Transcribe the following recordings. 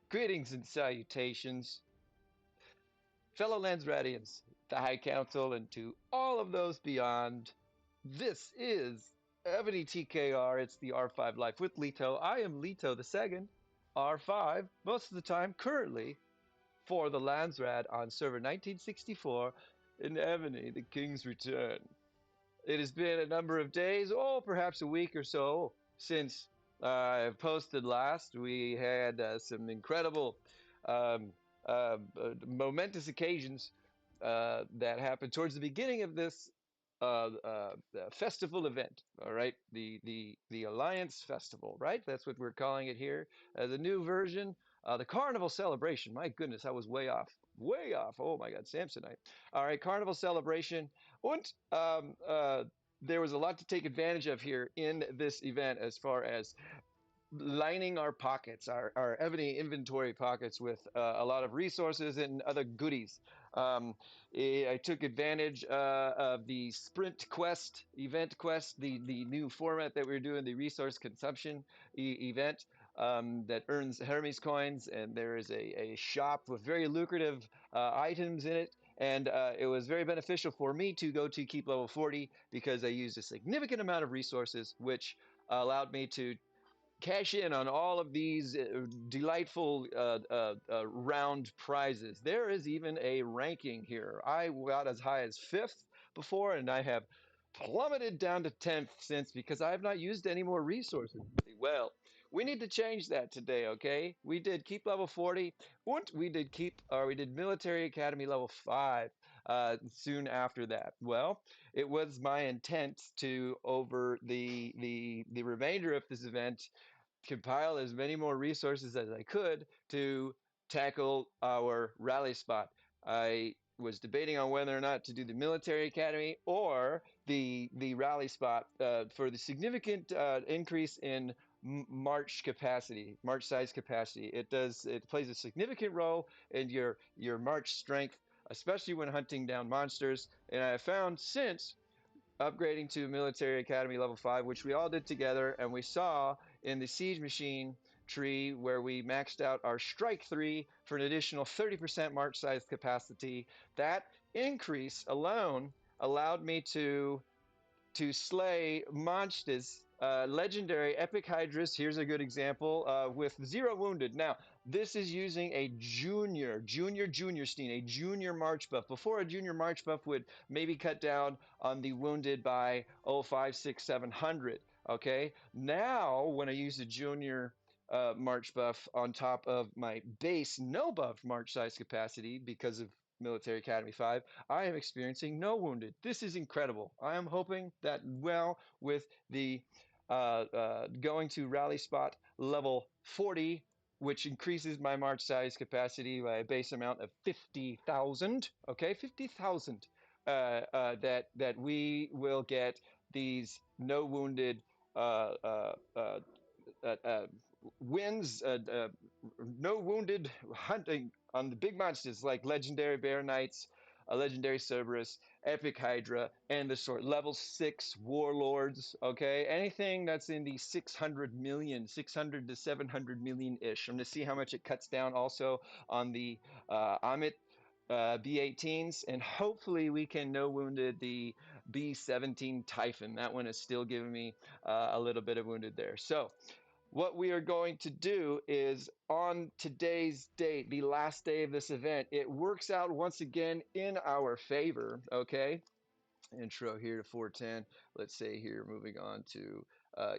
Greetings and salutations, fellow Landsradians, the High Council, and to all of those beyond. This is Ebony TKR. It's the R5 Life with Leto. I am Leto the second, R5, most of the time, currently, for the Landsrad on server 1964 in Ebony, the King's Return. It has been a number of days, oh, perhaps a week or so, since I posted last. We had some incredible, um, momentous occasions that happened towards the beginning of this festival event. All right, the Alliance Festival, right? That's what we're calling it here. The new version, the Carnival Celebration. My goodness, I was way off, way off. Oh my God, Samsonite. All right, Carnival Celebration. Und there was a lot to take advantage of here in this event as far as lining our pockets, our Ebony inventory pockets with a lot of resources and other goodies. I took advantage of the Sprint Quest, Event Quest, the new format that we're doing, the resource consumption event that earns Hermes coins. And there is a shop with very lucrative items in it. And it was very beneficial for me to go to keep level 40 because I used a significant amount of resources, which allowed me to cash in on all of these delightful round prizes. There is even a ranking here. I got as high as 5th before, and I have plummeted down to 10th since because I have not used any more resources. Well, we need to change that today, okay? We did keep level 40, and we did military academy level 5 soon after that. Well, it was my intent to, over the remainder of this event, compile as many more resources as I could to tackle our rally spot. I was debating on whether or not to do the military academy or the rally spot for the significant increase in march capacity, march size capacity. It plays a significant role in your march strength, especially when hunting down monsters. And I found since upgrading to military academy level 5, which we all did together, and we saw in the siege machine tree where we maxed out our strike 3 for an additional 30% march size capacity. That increase alone allowed me to slay monsters. Legendary Epic Hydras, here's a good example, with 0 wounded. Now, this is using a junior Steen, a junior March buff. Before, a junior March buff would maybe cut down on the wounded by, oh, 5, 6, 700. Okay? Now, when I use a junior March buff on top of my base no buff March size capacity because of Military Academy 5, I am experiencing no wounded. This is incredible. I am hoping that, well, with the going to rally spot level 40, which increases my march size capacity by a base amount of 50,000, okay, 50,000, that we will get these no wounded uh, uh, wins, no wounded hunting on the big monsters like legendary Bear Knights, a legendary Cerberus, epic Hydra, and the sort level 6 warlords. Okay, anything that's in the 600 million, 600 to 700 million ish. I'm going to see how much it cuts down also on the Amit B-18s, and hopefully we can no wounded the B-17 Typhon. That one is still giving me a little bit of wounded there. So what we are going to do is, on today's date, the last day of this event, it works out once again in our favor. Okay, intro here to 410. Let's say here, moving on to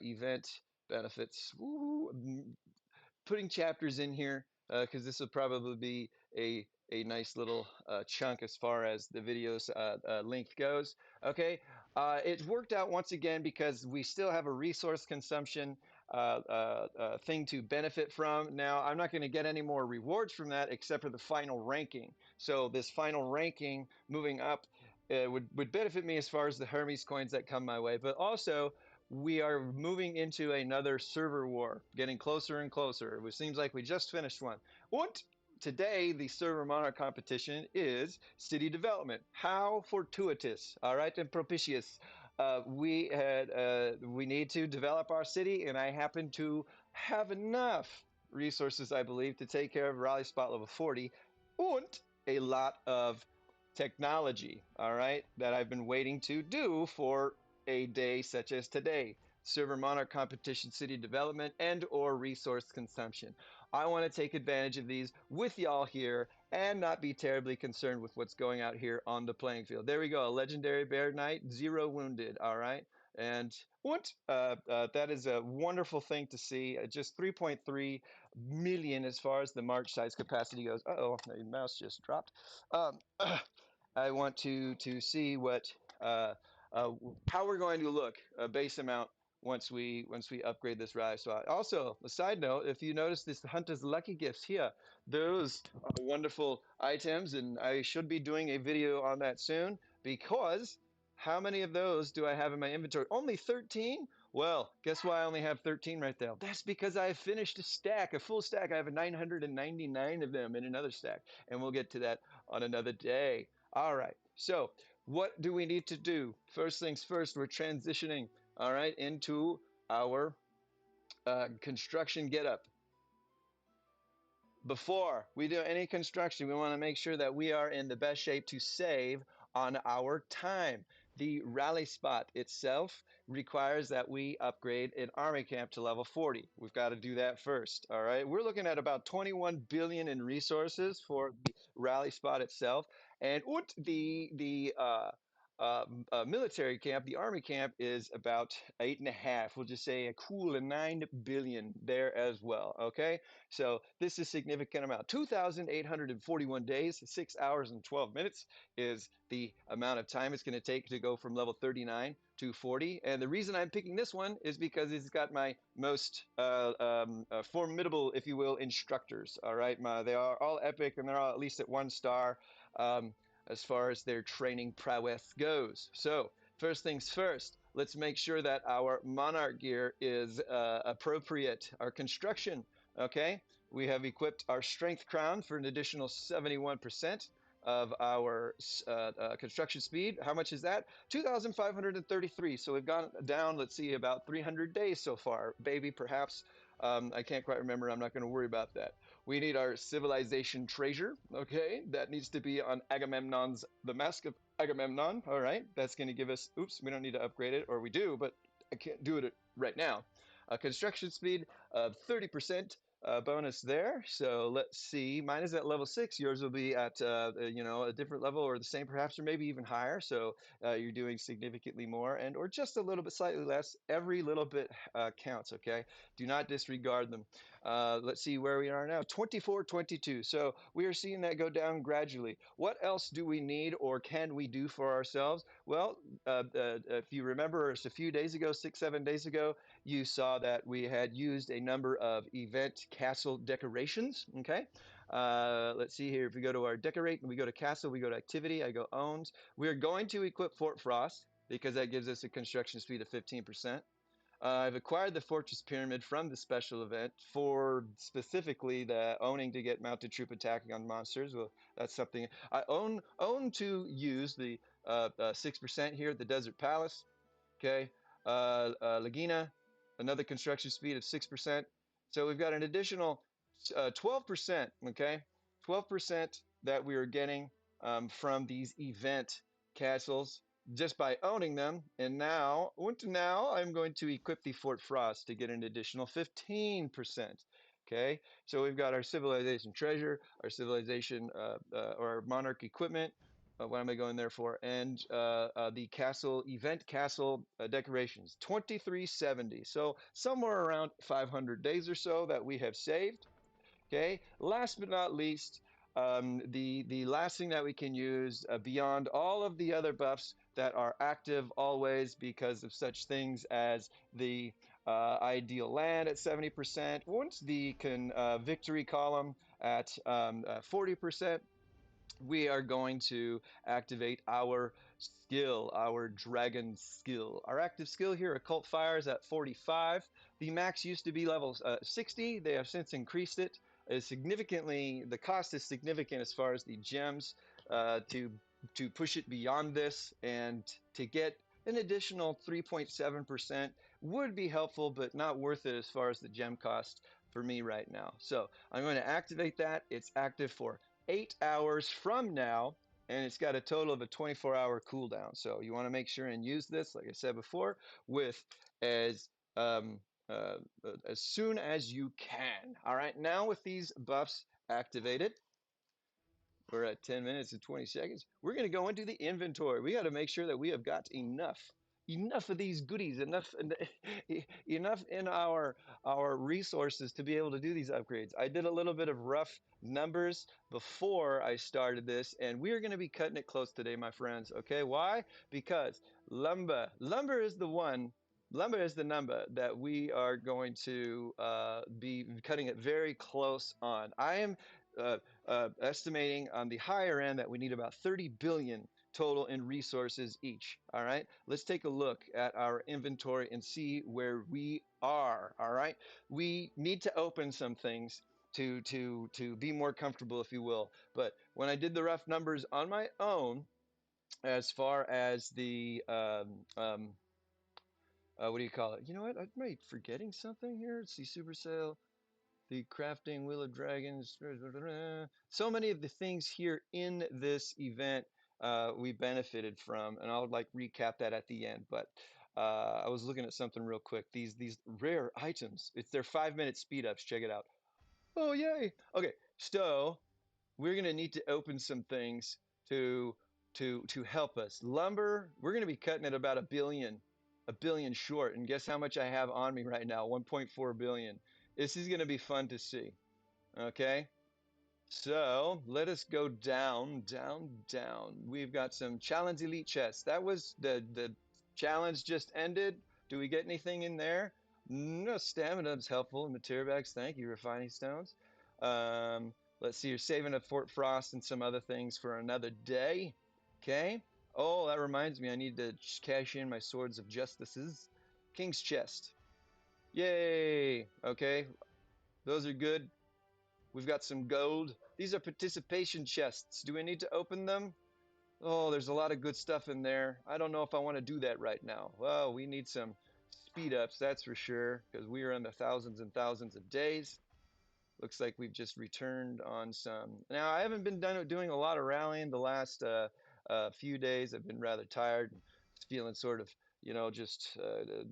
event benefits. Woo, putting chapters in here because this will probably be a nice little chunk as far as the video's length goes. Okay, it worked out once again because we still have a resource consumption thing to benefit from. Now, I'm not going to get any more rewards from that except for the final ranking. So this final ranking moving up would benefit me as far as the Hermes coins that come my way, but also we are moving into another server war, getting closer and closer. It seems like we just finished one. Und today, the Server Monarch Competition is city development. How fortuitous, all right, and propitious. We need to develop our city, and I happen to have enough resources, I believe, to take care of rally spot level 40, and a lot of technology, all right, that I've been waiting to do for a day such as today. Server Monarch Competition, city development, and or resource consumption. I want to take advantage of these with y'all here and not be terribly concerned with what's going out here on the playing field. There we go, a legendary bear knight, 0 wounded, all right? And what? That is a wonderful thing to see. Just 3.3 million as far as the March size capacity goes. Uh-oh, my mouse just dropped. I want to see what how we're going to look base amount once we upgrade this rally slot. Also, a side note: if you notice this Hunter's Lucky Gifts here, those are wonderful items, and I should be doing a video on that soon because how many of those do I have in my inventory? Only 13? Well, guess why I only have 13 right there? That's because I have finished a stack, a full stack. I have 999 of them in another stack, and we'll get to that on another day. All right, so what do we need to do? First things first, we're transitioning, all right, into our construction getup. Before we do any construction, we want to make sure that we are in the best shape to save on our time. The rally spot itself requires that we upgrade an army camp to level 40. We've got to do that first, all right? We're looking at about 21 billion in resources for the rally spot itself. And military camp, the army camp, is about 8.5. We'll just say a cool 9 billion there as well. Okay, so this is significant amount. 2,841 days, 6 hours and 12 minutes is the amount of time it's going to take to go from level 39 to 40. And the reason I'm picking this one is because it's got my most formidable, if you will, instructors. All right, they are all epic and they're all at least at 1 star. As far as their training prowess goes. So, first things first, let's make sure that our Monarch gear is appropriate. Our construction, okay? We have equipped our Strength Crown for an additional 71% of our construction speed. How much is that? 2,533. So we've gone down, let's see, about 300 days so far. Maybe, perhaps. I can't quite remember. I'm not going to worry about that. We need our civilization treasure. Okay, that needs to be on Agamemnon's The Mask of Agamemnon. All right, that's going to give us. Oops, we don't need to upgrade it, or we do, but I can't do it right now. Construction speed of 30%. Bonus there. So let's see. Mine is at level 6. Yours will be at a different level, or the same, perhaps, or maybe even higher. So you're doing significantly more, and or just a little bit slightly less. Every little bit counts. Okay. Do not disregard them. Let's see where we are now. 24, 22. So we are seeing that go down gradually. What else do we need or can we do for ourselves? Well, if you remember, just a few days ago, 6, 7 days ago, you saw that we had used a number of event castle decorations. Okay, let's see here. If we go to our decorate and we go to castle, we go to activity, I go owns. We're going to equip Fort Frost because that gives us a construction speed of 15%. I've acquired the Fortress Pyramid from the special event for specifically the owning to get mounted troop attacking on monsters. Well, that's something I own to use the 6% here at the Desert Palace. Okay, Lagina, another construction speed of 6%. So we've got an additional 12%. Okay, 12% that we are getting from these event castles just by owning them. And now I'm going to equip the Fort Frost to get an additional 15%. Okay, so we've got our civilization treasure, our civilization or our monarch equipment. What am I going there for? And the castle event castle decorations, 2370. So somewhere around 500 days or so that we have saved. Okay, last but not least, the last thing that we can use beyond all of the other buffs that are active always because of such things as the ideal land at 70%, once the victory column at 40%, we are going to activate our skill, our dragon skill. Our active skill here, Occult Fire, is at 45. The max used to be level 60. They have since increased it. The cost is significant as far as the gems to push it beyond this and to get an additional 3.7%. would be helpful, but not worth it as far as the gem cost for me right now. So I'm going to activate that. It's active for 8 hours from now, and it's got a total of a 24-hour cooldown. So you want to make sure and use this, like I said before, with as um, as soon as you can. All right, now with these buffs activated, we're at 10 minutes and 20 seconds. We're going to go into the inventory. We got to make sure that we have got enough of these goodies, enough in our resources to be able to do these upgrades. I did a little bit of rough numbers before I started this, and we are going to be cutting it close today, my friends. Okay, why? Because lumber is the one. Lumber is the number that we are going to be cutting it very close on. I am uh, estimating on the higher end that we need about 30 billion total in resources each. All right, let's take a look at our inventory and see where we are. All right, we need to open some things to be more comfortable, if you will. But when I did the rough numbers on my own, as far as the what do you call it? You know what? I might be forgetting something here. Let's see, super sale, the crafting, wheel of dragons, so many of the things here in this event we benefited from, and I'll like recap that at the end. But I was looking at something real quick. These rare items, it's their 5-minute speed ups. Check it out. Oh yay! Okay, so we're gonna need to open some things to to help us. Lumber, we're gonna be cutting at about a billion short. And guess how much I have on me right now? 1.4 billion. This is gonna be fun to see. Okay, so let us go down, down, down. We've got some challenge elite chests. That was the challenge just ended. Do we get anything in there? No, stamina is helpful. And material bags, thank you. Refining stones. Let's see. You're saving up Fort Frost and some other things for another day. Okay. Oh, that reminds me. I need to cash in my swords of justices. King's chest. Yay. Okay. Those are good. We've got some gold. These are participation chests. Do we need to open them? Oh, there's a lot of good stuff in there. I don't know if I want to do that right now. Well, we need some speed ups, that's for sure, because we are in the thousands and thousands of days. Looks like we've just returned on some. Now, I haven't been doing a lot of rallying the last few days. I've been rather tired and feeling sort of, just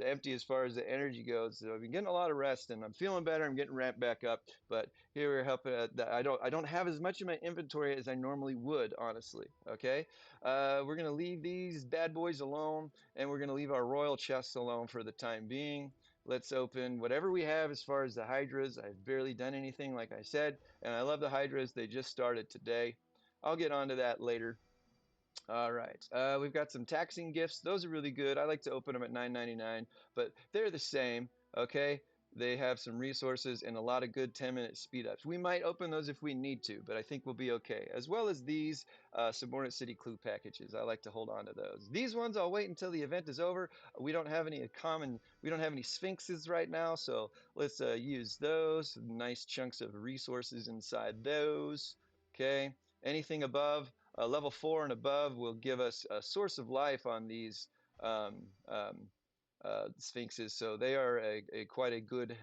empty as far as the energy goes. So I've been getting a lot of rest, and I'm feeling better. I'm getting ramped back up. But here we're helping. I don't have as much in my inventory as I normally would, honestly. Okay, we're gonna leave these bad boys alone, and we're gonna leave our royal chests alone for the time being. Let's open whatever we have as far as the hydras. I've barely done anything, like I said, and I love the hydras. They just started today. I'll get onto that later. All right. We've got some taxing gifts. Those are really good. I like to open them at 9.99, but they're the same. Okay. They have some resources and a lot of good 10-minute speed ups. We might open those if we need to, but I think we'll be okay. As well as these Subordinate City Clue packages. I like to hold on to those. These ones I'll wait until the event is over. We don't have any Sphinxes right now, so let's use those. Nice chunks of resources inside those. Okay. Anything above level 4 and above will give us a source of life on these um, um, sphinxes. So they are quite a good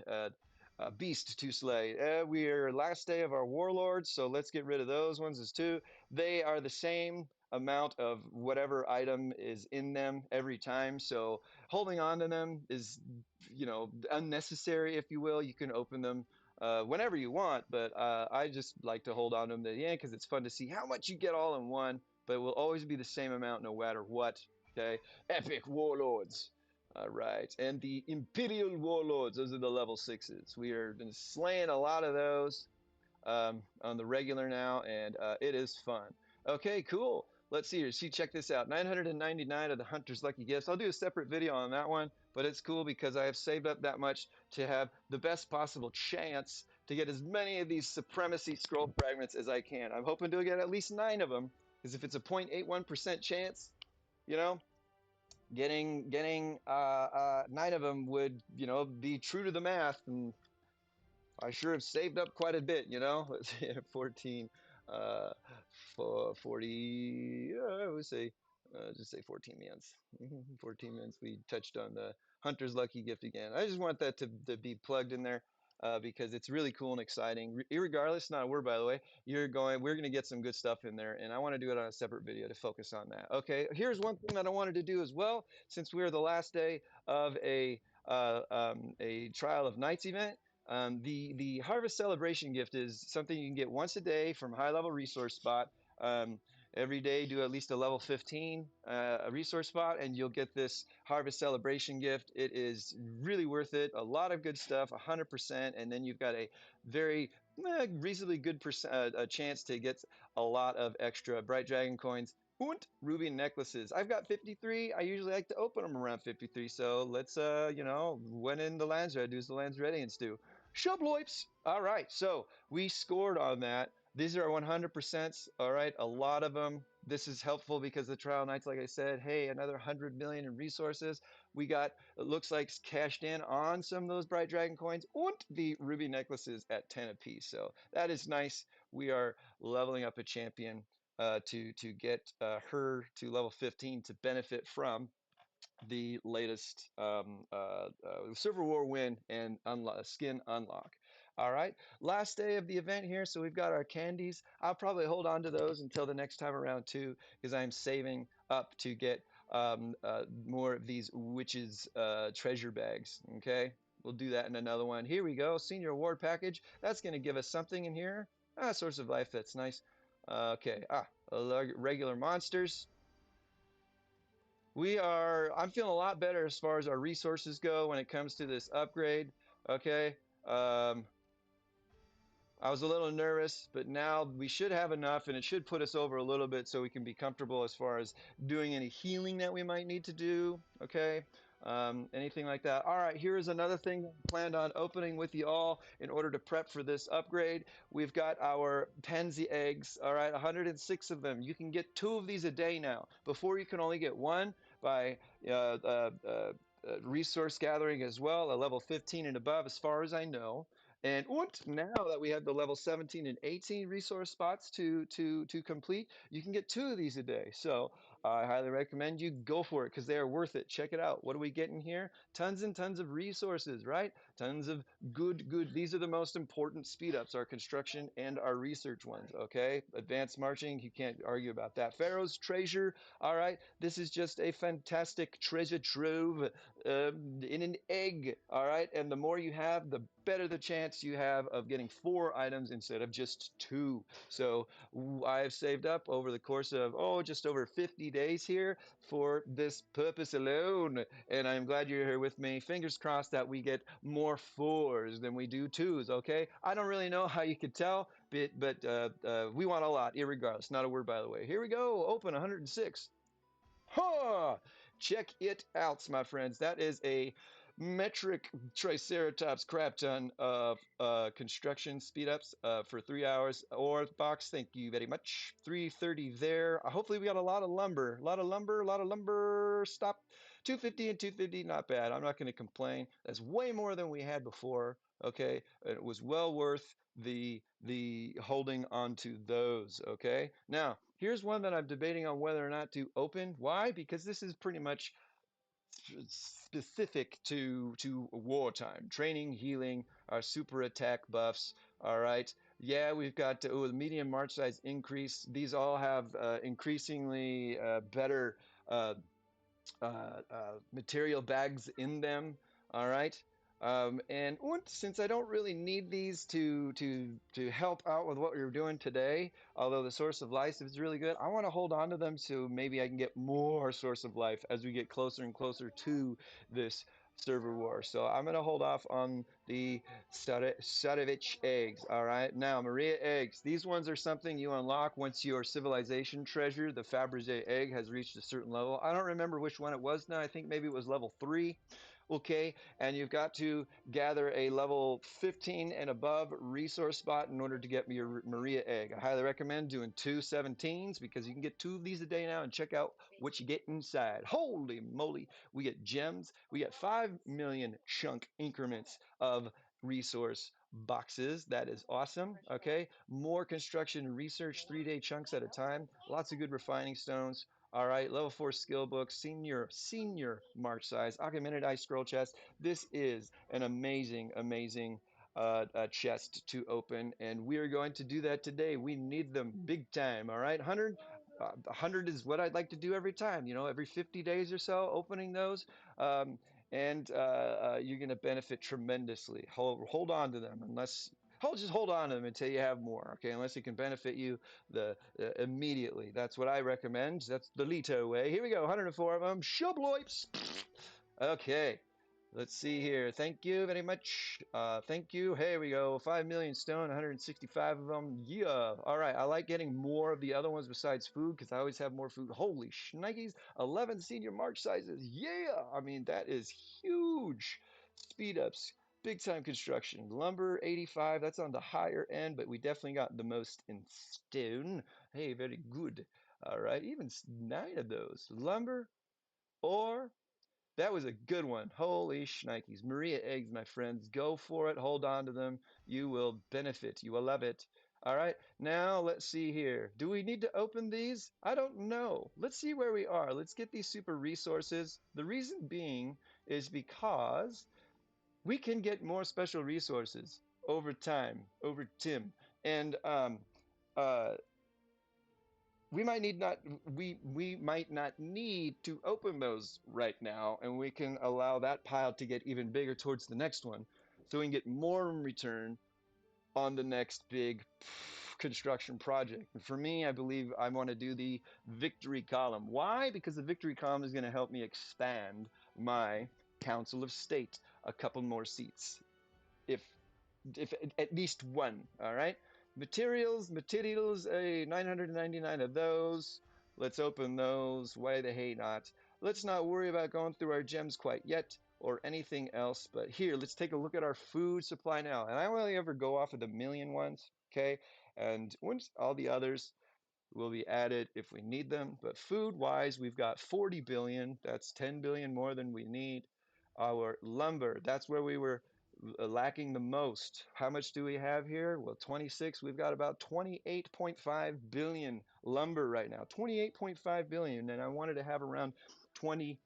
beast to slay. We are last day of our warlords, so let's get rid of those ones as too. They are the same amount of whatever item is in them every time. So holding on to them is, unnecessary, if you will. You can open them whenever you want, but I just like to hold on to them to the end because it's fun to see how much you get all in one, but it will always be the same amount no matter what. Okay, epic warlords. All right, and the Imperial Warlords, those are the level 6s. We are been slaying a lot of those on the regular now, and it is fun. Okay, cool. Let's see here. See, check this out. 999 of the Hunter's Lucky Gifts. I'll do a separate video on that one, but it's cool because I have saved up that much to have the best possible chance to get as many of these Supremacy Scroll fragments as I can. I'm hoping to get at least 9 of them, because if it's a 0.81% chance, you know, getting 9 of them would, be true to the math, and I sure have saved up quite a bit, Let's see, 14, uh, for 40, I would say, just say 14 months. 14 months. We touched on the Hunter's Lucky Gift again. I just want that to be plugged in there because it's really cool and exciting. Irregardless, not a word by the way, we're going to get some good stuff in there, and I want to do it on a separate video to focus on that. Okay, here's one thing that I wanted to do as well, since we're the last day of a Trial of Nights event. The Harvest Celebration gift is something you can get once a day from High Level Resource Spot. Um, every day, do at least a level 15 a resource spot, and you'll get this Harvest Celebration gift. It is really worth it. A lot of good stuff, 100%, and then you've got a very reasonably good a chance to get a lot of extra Bright Dragon coins and ruby necklaces. I've got 53. I usually like to open them around 53. So let's, when in the lands red, do's the lands ready and stew. Shubloips. All right. So we scored on that. These are 100%. All right. A lot of them. This is helpful because the trial nights, like I said, hey, another 100 million in resources. We got, it looks like, cashed in on some of those Bright Dragon coins and the ruby necklaces at 10 apiece. So that is nice. We are leveling up a champion to get her to level 15 to benefit from the latest Civil War win and skin unlock. All right, last day of the event here. So we've got our candies. I'll probably hold on to those until the next time around too, because I'm saving up to get more of these witches treasure bags. Okay, we'll do that in another one. Here we go, senior award package. That's going to give us something in here. Source of life. That's nice. Okay, regular monsters. I'm feeling a lot better as far as our resources go when it comes to this upgrade. Okay. Um, I was a little nervous, but now we should have enough, and it should put us over a little bit so we can be comfortable as far as doing any healing that we might need to do. Okay. Anything like that. All right, here is another thing I planned on opening with you all in order to prep for this upgrade. We've got our pansy eggs. All right, 106 of them. You can get 2 of these a day now. Before, you can only get 1 by resource gathering as well, a level 15 and above, as far as I know. And now that we have the level 17 and 18 resource spots to complete, you can get 2 of these a day. So I highly recommend you go for it because they are worth it. Check it out. What are we getting here? Tons and tons of resources, right? Tons of good. These are the most important speed ups, our construction and our research ones, okay? Advanced marching, you can't argue about that. Pharaoh's treasure, all right? This is just a fantastic treasure trove in an egg, all right? And the more you have, the better the chance you have of getting 4 items instead of just 2. So I've saved up over the course of, just over 50 days here for this purpose alone. And I'm glad you're here with me. Fingers crossed that we get more 4s than we do 2s, okay? I don't really know how you could tell, but we want a lot, irregardless. Not a word, by the way. Here we go. Open 106. Huh! Check it out, my friends. That is a metric Triceratops crap ton of construction speedups for 3 hours. Or box, thank you very much. 330 there. Hopefully we got a lot of lumber. A lot of lumber, a lot of lumber. Stop. 250 and 250, not bad. I'm not going to complain. That's way more than we had before. Okay, it was well worth the holding onto those. Okay, now here's one that I'm debating on whether or not to open. Why? Because this is pretty much specific to wartime training, healing, our super attack buffs. All right, yeah, we've got the medium march size increase. These all have increasingly better material bags in them. All right. And since I don't really need these to help out with what we are doing today, although the source of life is really good, I want to hold on to them so maybe I can get more source of life as we get closer and closer to this server war. So I'm going to hold off on the Sarevich eggs. All right. Now, Maria eggs. These ones are something you unlock once your civilization treasure, the Fabergé egg, has reached a certain level. I don't remember which one it was now. I think maybe it was level 3. Okay. And you've got to gather a level 15 and above resource spot in order to get your Maria egg. I highly recommend doing 2 17s because you can get 2 of these a day now and check out what you get inside. Holy moly. We get gems. We get 5 million chunk increments of resource boxes. That is awesome. Okay. More construction and research, 3-day chunks at a time. Lots of good refining stones. All right, level 4 skill book, senior march size, augmented ice scroll chest. This is an amazing chest to open, and we are going to do that today. We need them big time. All right, 100 is what I'd like to do every time. You know, every 50 days or so, opening those, um, and you're going to benefit tremendously. Hold on to them, just hold on to them until you have more. Okay, unless it can benefit you the immediately. That's what I recommend. That's the Leto way. Here we go, 104 of them. Shubloips. Okay, let's see here. Thank you very much. Thank you. Here we go. 5 million stone, 165 of them. Yeah. All right. I like getting more of the other ones besides food because I always have more food. Holy shnikes. 11 senior march sizes. Yeah. I mean, that is huge. Speed ups. Big time construction. Lumber, 85. That's on the higher end, but we definitely got the most in stone. Hey, very good. All right. Even 9 of those. Lumber or that was a good one. Holy shnikes. Maria eggs, my friends. Go for it. Hold on to them. You will benefit. You will love it. All right. Now let's see here. Do we need to open these? I don't know. Let's see where we are. Let's get these super resources. The reason being is because we can get more special resources over time, over Tim. And uh, we might not need to open those right now, and we can allow that pile to get even bigger towards the next one, so we can get more in return on the next big construction project. And for me, I believe I want to do the victory column. Why? Because the victory column is going to help me expand my Council of State a couple more seats if if at least one. All right. Materials, 999 of those. Let's open those. Why the hey not? Let's not worry about going through our gems quite yet or anything else. But here, let's take a look at our food supply now. And I only ever go off of the million ones. Okay. And once all the others will be added if we need them. But food wise, we've got 40 billion. That's 10 billion more than we need. Our lumber, that's where we were lacking the most. How much do we have here? Well, 26. We've got about 28.5 billion lumber right now. 28.5 billion, and I wanted to have around 20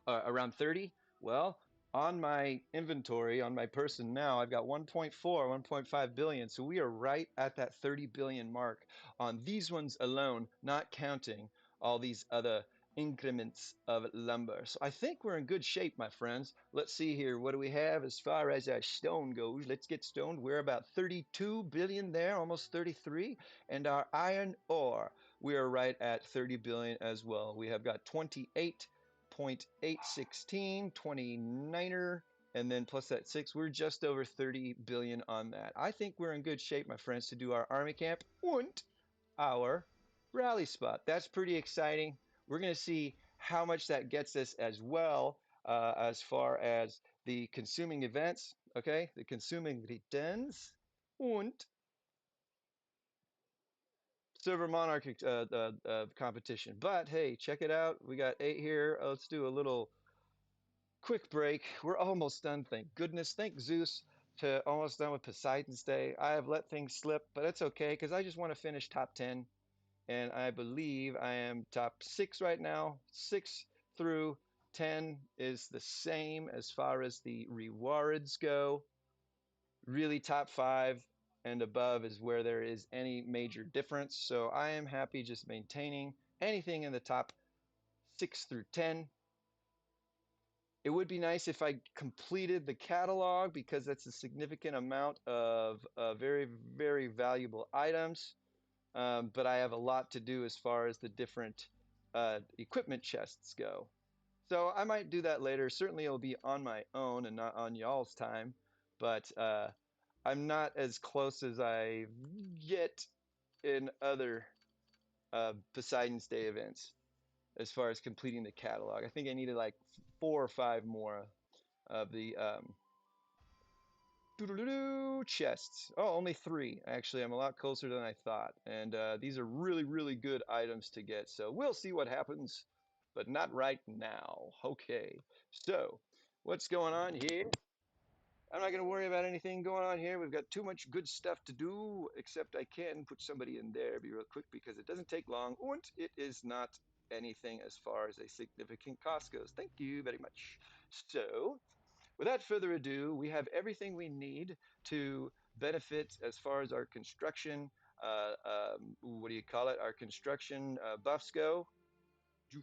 around 30. Well, on my inventory, on my person now, I've got 1.4, 1.5 billion. So we are right at that 30 billion mark on these ones alone, not counting all these other increments of lumber. So I think we're in good shape, my friends. Let's see here. What do we have as far as our stone goes? Let's get stoned. We're about 32 billion there, almost 33. And our iron ore, we are right at 30 billion as well. We have got 28 0.816, 29er, and then plus that 6, we're just over 30 billion on that. I think we're in good shape, my friends, to do our army camp and our rally spot. That's pretty exciting. We're going to see how much that gets us as well, as far as the consuming events, okay? The consuming returns and Server Monarch competition. But hey, check it out. We got 8 here. Let's do a little quick break. We're almost done, thank goodness. Thank Zeus to almost done with Poseidon's Day. I have let things slip, but it's okay because I just want to finish top 10. And I believe I am top 6 right now. 6 through 10 is the same as far as the rewards go. Really, top 5 and above is where there is any major difference. So I am happy just maintaining anything in the top 6 through 10. It would be nice if I completed the catalog because that's a significant amount of very valuable items. But I have a lot to do as far as the different equipment chests go. So I might do that later. Certainly it'll be on my own and not on y'all's time. But I'm not as close as I get in other Poseidon's Day events as far as completing the catalog. I think I needed like 4 or 5 more of the chests. Oh, only 3. Actually, I'm a lot closer than I thought. And these are really good items to get. So we'll see what happens, but not right now. Okay. So what's going on here? I'm not going to worry about anything going on here. We've got too much good stuff to do, except I can put somebody in there, be real quick, because it doesn't take long, and it is not anything as far as a significant cost goes. Thank you very much. So, without further ado, we have everything we need to benefit as far as our construction, what do you call it? Our construction buffs go.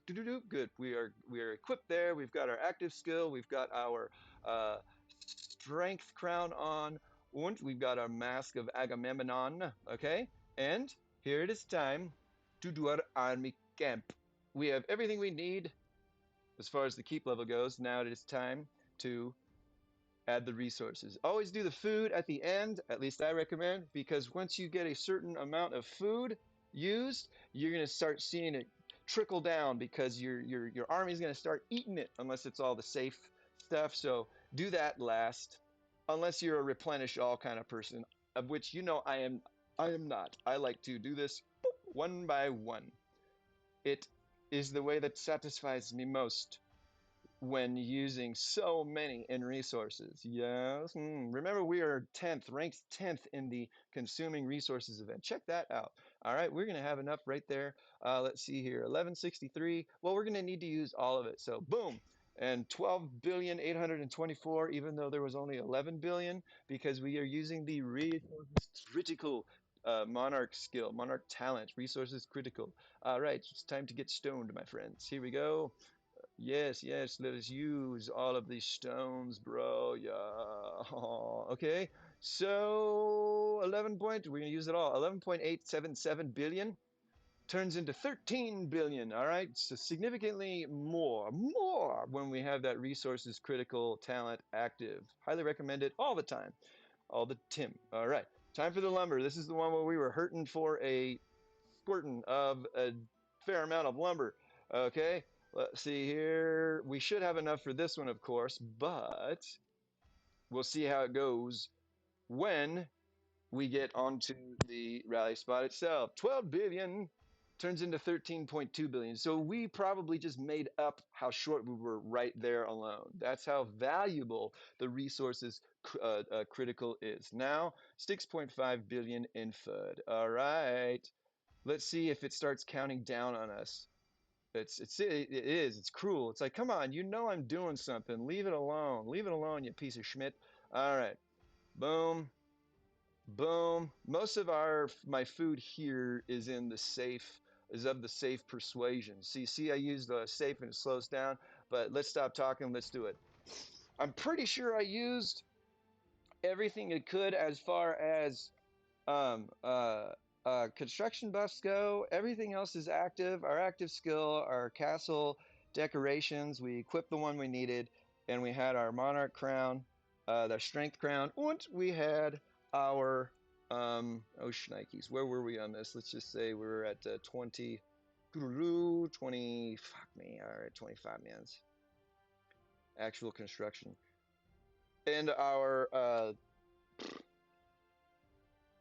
Good. We are equipped there. We've got our active skill. We've got our strength crown on, and we've got our mask of Agamemnon. Okay, and here it is time to do our army camp. We have everything we need as far as the keep level goes. Now it is time to add the resources. Always do the food at the end, at least I recommend, because once you get a certain amount of food used, you're going to start seeing it trickle down because your army is going to start eating it unless it's all the safe stuff. So do that last, unless you're a replenish all kind of person, of which I am not. I like to do this one by one. It is the way that satisfies me most when using so many in resources. Yes. Remember, we are 10th, ranked 10th in the consuming resources event. Check that out. All right, we're going to have enough right there. Let's see here, 1163. Well, we're going to need to use all of it. So boom. And 12,824, even though there was only 11 billion, because we are using the resources critical Monarch skill, Monarch talent, resources critical. All right, it's time to get stoned, my friends. Here we go. Yes, yes, let us use all of these stones, bro. Yeah. Okay. So 11 point, we're gonna use it all. 11.877 billion turns into 13 billion. All right. So significantly more when we have that resources critical talent active. Highly recommend it all the time. All the Tim. All right. Time for the lumber. This is the one where we were hurting for a squirting of a fair amount of lumber. Okay, let's see here. We should have enough for this one, of course, but we'll see how it goes when we get onto the rally spot itself. 12 billion turns into 13.2 billion. So we probably just made up how short we were right there alone. That's how valuable the resources critical is. Now, 6.5 billion in FUD. All right. Let's see if it starts counting down on us. It's cruel. It's like, come on, I'm doing something. Leave it alone. Leave it alone, you piece of Schmidt. All right. Boom. Boom. Most of my food here is in the safe, is of the safe persuasion. See, I used the safe and it slows down, but let's stop talking. Let's do it. I'm pretty sure I used everything it could as far as um, uh, construction buffs go. Everything else is active. Our active skill, our castle decorations. We equipped the one we needed, and we had our monarch crown, the strength crown, and we had our oh shnikes. Where were we on this? Let's just say we were at 20. 20. Fuck me. All right, 25 mans. Actual construction. And our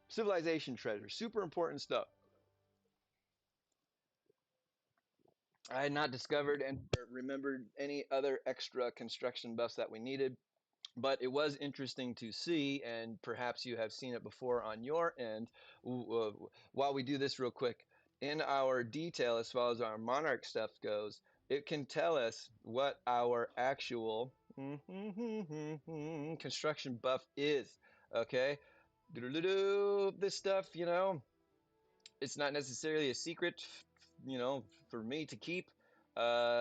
civilization treasure. Super important stuff. I had not discovered and remembered any other extra construction buffs that we needed, but it was interesting to see, and perhaps you have seen it before on your end. While we do this real quick, in our detail, as far as our Monarch stuff goes, it can tell us what our actual construction buff is. Okay? This stuff, it's not necessarily a secret, for me to keep,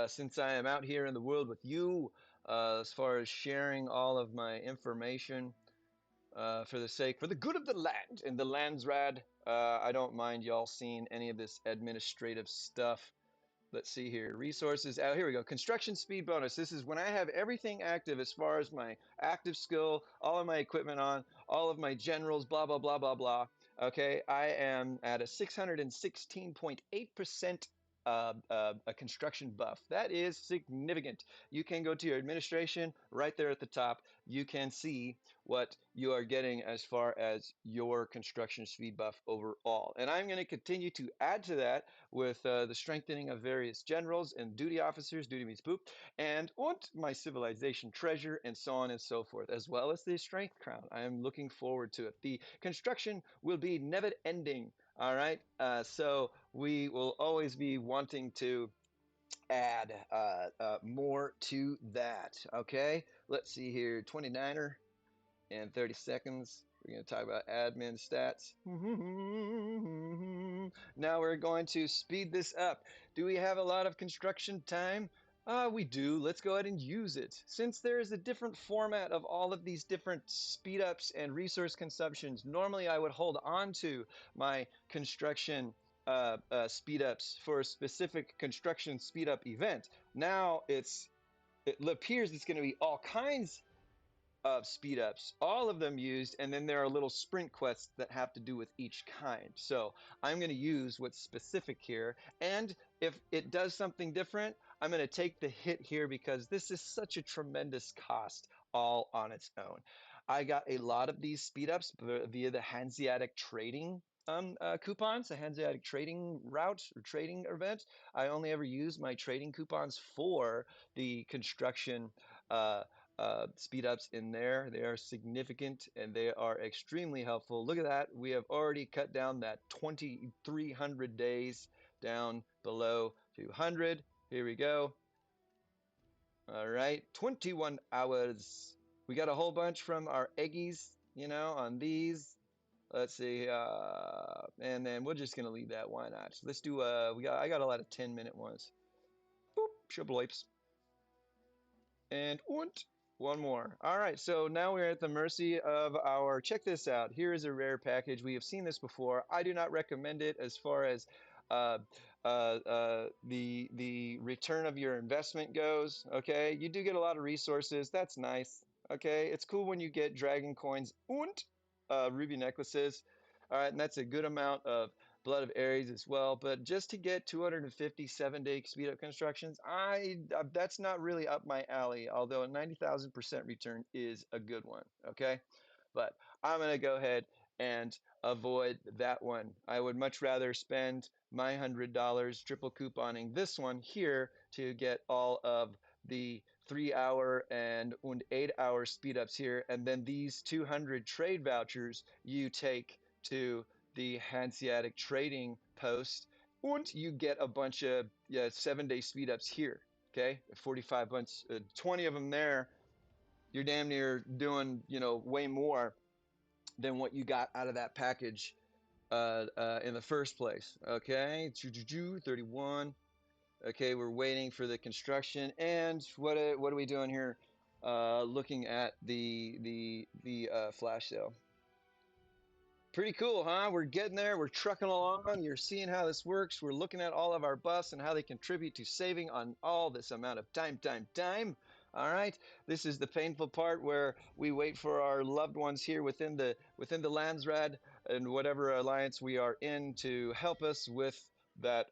since I am out here in the world with you, as far as sharing all of my information, for the good of the land and the land's rad. I don't mind y'all seeing any of this administrative stuff. Let's see here. Resources. Oh, here we go. Construction speed bonus. This is when I have everything active as far as my active skill, all of my equipment on, all of my generals, blah, blah, blah, blah, blah. Okay. I am at a 616.8% a construction buff. That is significant. You can go to your administration right there at the top. You can see what you are getting as far as your construction speed buff overall. And I'm going to continue to add to that with the strengthening of various generals and duty officers, duty means poop, and my civilization treasure, and so on and so forth, as well as the strength crown. I am looking forward to it. The construction will be never ending. All right. So we will always be wanting to add more to that. Okay, let's see here. 29er and 30 seconds. We're going to talk about admin stats. Now we're going to speed this up. Do we have a lot of construction time? We do. Let's go ahead and use it. Since there is a different format of all of these different speed ups and resource consumptions, normally I would hold on to my construction speed ups for a specific construction speed up event. Now it appears it's going to be all kinds of speed ups, all of them used, and then there are little sprint quests that have to do with each kind. So I'm going to use what's specific here, and if it does something different, I'm going to take the hit here because this is such a tremendous cost all on its own. I got a lot of these speed ups via the Hanseatic trading coupons, the Hanseatic trading route or trading event. I only ever use my trading coupons for the construction speed ups in there. They are significant and they are extremely helpful. Look at that. We have already cut down that 2,300 days down below 200. Here we go. All right, 21 hours. We got a whole bunch from our eggies, on these. Let's see, and then we're just gonna leave that. Why not? Let's do. I got a lot of 10-minute ones. Boop, shabloips. And one more. All right, so now we're at the mercy of our, check this out. Here is a rare package. We have seen this before. I do not recommend it as far as the return of your investment goes. Okay, you do get a lot of resources. That's nice. Okay, it's cool when you get dragon coins and ruby necklaces. All right, and that's a good amount of Blood of Ares as well, but just to get 257-day speed up constructions, that's not really up my alley. Although a 90,000% return is a good one. Okay, but I'm gonna go ahead and avoid that one. I would much rather spend my $100 triple couponing this one here to get all of the 3-hour and 8-hour speed ups here, and then these 200 trade vouchers you take to the Hanseatic trading post, and you get a bunch of 7-day speed ups here. Okay, 45 bunch, 20 of them there. You're damn near doing way more than what you got out of that package in the first place. Okay, 31. Okay, we're waiting for the construction, and what are we doing here? Looking at the flash sale. Pretty cool, huh? We're getting there. We're trucking along. You're seeing how this works. We're looking at all of our buffs and how they contribute to saving on all this amount of time. All right. This is the painful part where we wait for our loved ones here within the Landsrad and whatever alliance we are in to help us with that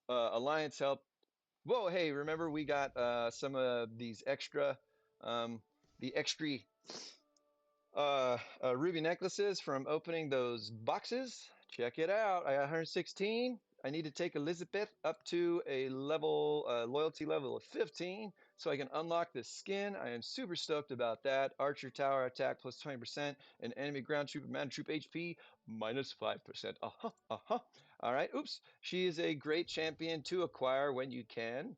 alliance help. Whoa, hey, remember we got some of these extra, the extra ruby necklaces from opening those boxes. Check it out. I got 116. I need to take Elisabeth up to a level loyalty level of 15 so I can unlock this skin. I am super stoked about that. Archer tower attack plus 20% and enemy ground troop and man troop HP minus 5%. All right. Oops. She is a great champion to acquire when you can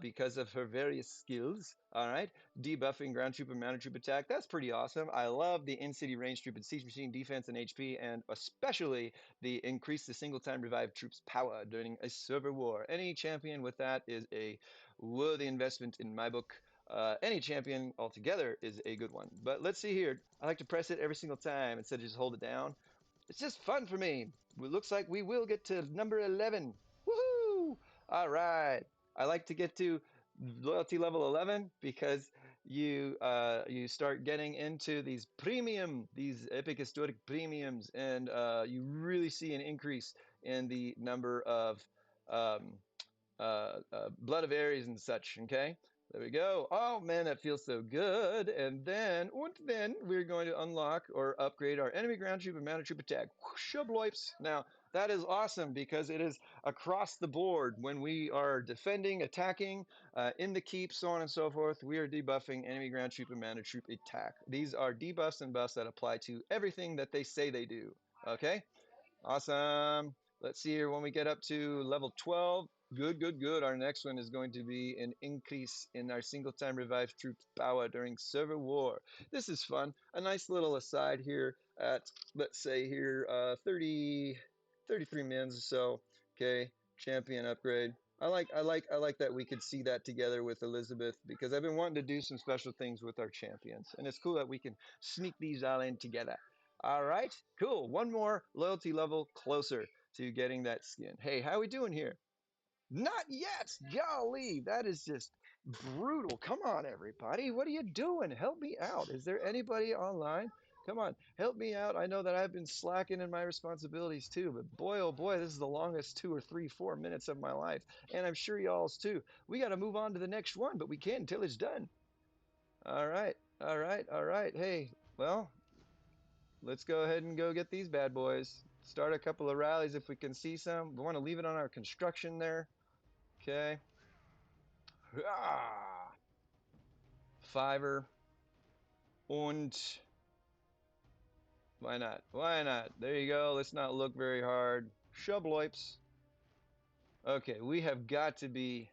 because of her various skills. All right. Debuffing ground troop and mounted troop attack. That's pretty awesome. I love the in-city range troop and siege machine defense and HP, and especially the increase the single time revive troops power during a server war. Any champion with that is a worthy investment in my book. Any champion altogether is a good one. But let's see here. I like to press it every single time instead of just hold it down. It's just fun for me. It looks like we will get to number 11. Woohoo! All right. I like to get to loyalty level 11 because you start getting into these epic historic premiums, and you really see an increase in the number of um, Blood of Ares and such. Okay, there we go. Oh man, that feels so good. And then we're going to unlock or upgrade our enemy ground troop and mounted troop attack. Shabloips. Now that is awesome because it is across the board when we are defending, attacking, in the keep, so on and so forth. We are debuffing enemy ground troop and mounted troop attack. These are debuffs and buffs that apply to everything that they say they do. Okay, awesome. Let's see here when we get up to level 12. Good, good, good. Our next one is going to be an increase in our single-time revived troops power during server war. This is fun. A nice little aside here at, let's say here, 33 mins or so. Okay, champion upgrade. I like that we could see that together with Elisabeth because I've been wanting to do some special things with our champions, and it's cool that we can sneak these all in together. All right, cool. One more loyalty level closer to getting that skin. Hey, how we doing here? Not yet. Golly, that is just brutal. Come on, everybody. What are you doing? Help me out. Is there anybody online? Come on, help me out. I know that I've been slacking in my responsibilities too, but boy, oh boy, this is the longest 2 or 3, 4 minutes of my life. And I'm sure y'all's too. We got to move on to the next one, but we can't until it's done. All right, all right, all right. Hey, well, let's go ahead and go get these bad boys. Start a couple of rallies if we can see some. We want to leave it on our construction there. Okay. Ah, Fiverr und why not? Why not? There you go. Let's not look very hard. Shubloips. Okay, we have got to be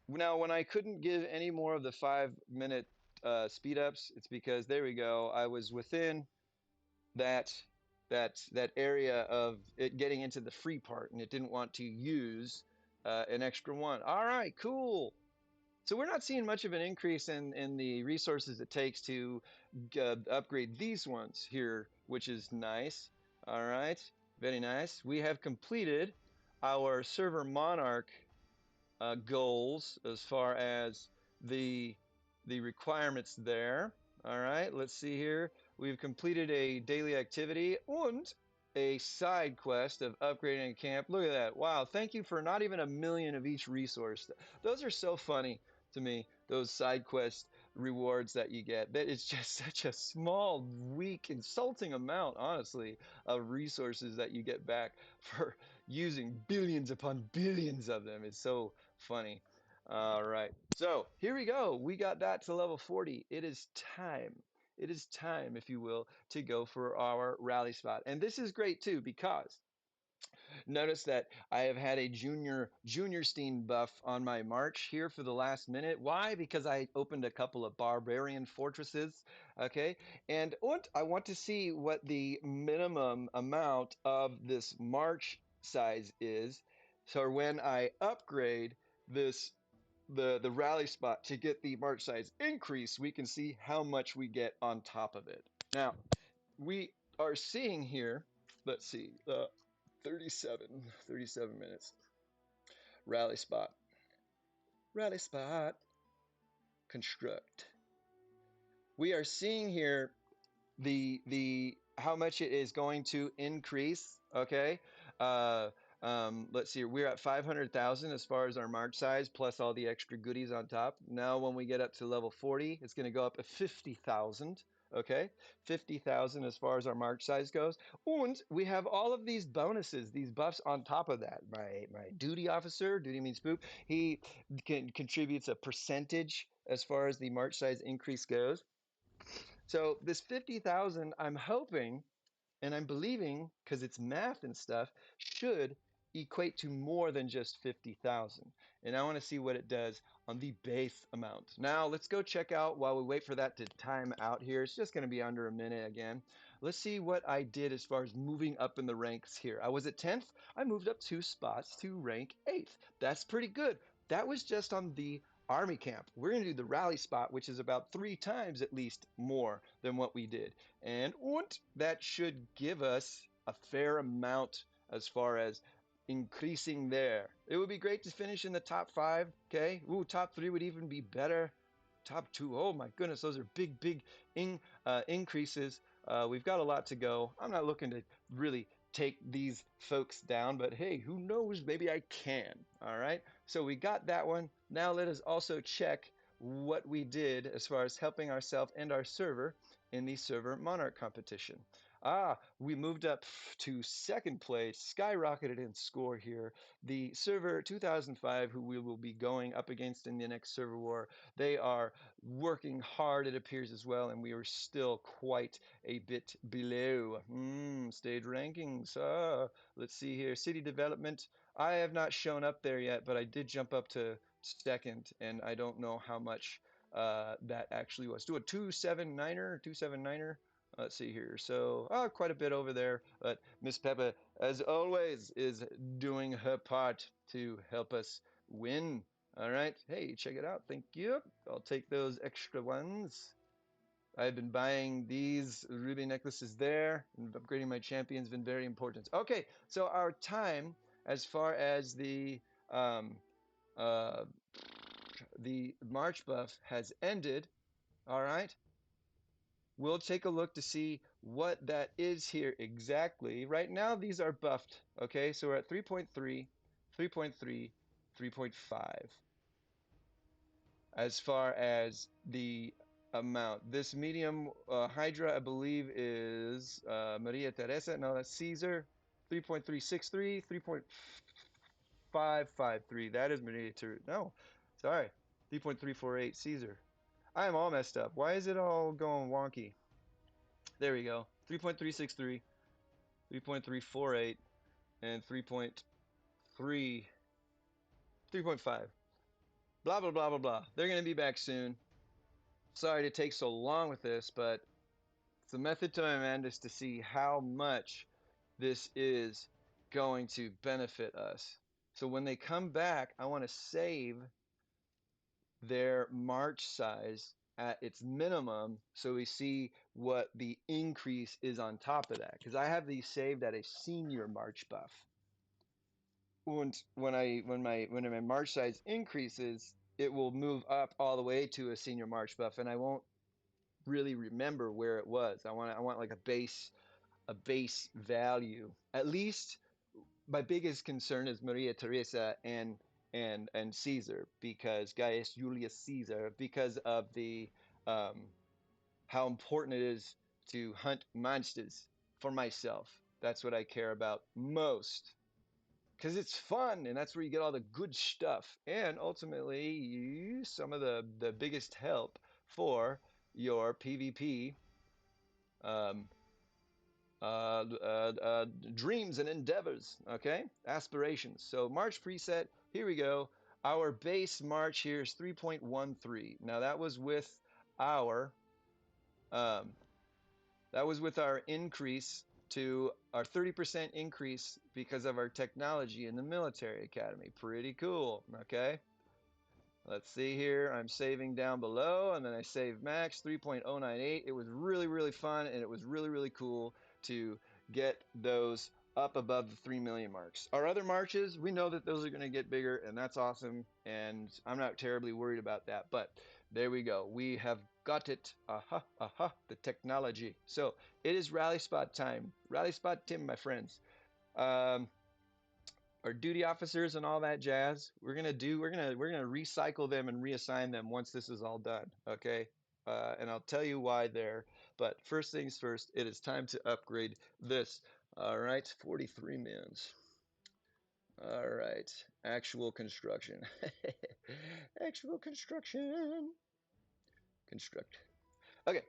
now. When I couldn't give any more of the 5 minute speed ups, it's because there we go. I was within that that area of it getting into the free part, and it didn't want to use an extra one. All right, cool. So we're not seeing much of an increase in the resources it takes to upgrade these ones here, which is nice. All right, very nice. We have completed our Server Monarch goals as far as the the requirements there. All right, let's see here. We've completed a daily activity and a side quest of upgrading a camp. Look at that. Wow, thank you for not even a million of each resource. Those are so funny to me, those side quest rewards that you get. That is just such a small, weak, insulting amount, honestly, of resources that you get back for using billions upon billions of them. It's so funny. All right. So here we go. We got that to level 40. It is time. It is time, if you will, to go for our rally spot. And this is great too, because notice that I have had a junior Steen buff on my march here for the last minute. Why? Because I opened a couple of barbarian fortresses. Okay. And I want to see what the minimum amount of this march size is. So when I upgrade this the rally spot to get the march size increase, we can see how much we get on top of it. Now, we are seeing here, let's see, 37 minutes. Rally spot. Rally spot. Construct. We are seeing here the how much it is going to increase. Okay. Uh, let's see. We're at 500,000 as far as our march size, plus all the extra goodies on top. Now, when we get up to level 40, it's going to go up to 50,000. Okay, 50,000 as far as our march size goes. And we have all of these bonuses, these buffs on top of that. My duty officer, duty means poop, he contributes a percentage as far as the march size increase goes. So this 50,000, I'm hoping and I'm believing, because it's math and stuff, should equate to more than just 50,000. And I want to see what it does on the base amount. Now, let's go check out while we wait for that to time out here. It's just going to be under a minute again. Let's see what I did as far as moving up in the ranks here. I was at 10th. I moved up 2 spots to rank 8th. That's pretty good. That was just on the army camp. We're going to do the rally spot, which is about 3 times at least more than what we did. And that should give us a fair amount as far as increasing there. It would be great to finish in the top 5. Okay. Ooh, top 3 would even be better. Top 2. Oh my goodness, those are big increases. We've got a lot to go. I'm not looking to really take these folks down, but hey, who knows? Maybe I can. All right. So we got that one. Now let us also check what we did as far as helping ourselves and our server in the Server Monarch competition. We moved up to second place, skyrocketed in score here. The server 2005, who we will be going up against in the next server war, they are working hard, it appears, as well, and we are still quite a bit below. Stage rankings. Let's see here. City development. I have not shown up there yet, but I did jump up to second, and I don't know how much that actually was. Do a 279er, 279er. Let's see here. So, quite a bit over there. But Miss Peppa, as always, is doing her part to help us win. All right. Hey, check it out. Thank you. I'll take those extra ones. I've been buying these ruby necklaces there, and upgrading my champion's been very important. Okay, so our time as far as um, uh, the March buff has ended. All right, we'll take a look to see what that is here exactly. Right now, these are buffed. Okay, so we're at 3.3, 3.3, 3.5. As far as the amount. This medium Hydra, I believe, is Maria Teresa. No, that's Caesar. 3.363, 3.553. That is Maria Teresa. No, sorry. 3.348 Caesar. I am all messed up. Why is it all going wonky? There we go. 3.363, 3.348, and 3.3, 3.5. Blah, blah, blah, blah, blah. They're going to be back soon. Sorry to take so long with this, but the method to my madness to see how much this is going to benefit us. So when they come back, I want to save their March size at its minimum so we see what the increase is on top of that. Because I have these saved at a senior March buff. And when my March size increases, it will move up all the way to a senior March buff, and I won't really remember where it was. I want like a base value. At least my biggest concern is Maria Teresa and Caesar, because Gaius Julius Caesar, because of the how important it is to hunt monsters for myself. That's what I care about most. Because it's fun, and that's where you get all the good stuff, and ultimately some of the biggest help for your PvP um, dreams and endeavors, okay? Aspirations. So March preset, here we go. Our base March here is 3.13. Now um, that was with our increase to our 30% increase because of our technology in the military academy. Pretty cool, okay? Let's see here. I'm saving down below, and then I save max 3.098. It was really, really fun, and it was really, really cool to get those up above the 3 million marks. Our other marches, we know that those are going to get bigger, and that's awesome, and I'm not terribly worried about that. But there we go. We have got it. Aha, aha, the technology. So it is rally spot time. Rally spot Tim, my friends. Um, our duty officers and all that jazz. We're gonna recycle them and reassign them once this is all done. Okay. And I'll tell you why there. But first things first, it is time to upgrade this. All right, 43 mins. All right, actual construction. Actual construction. Construct. Okay,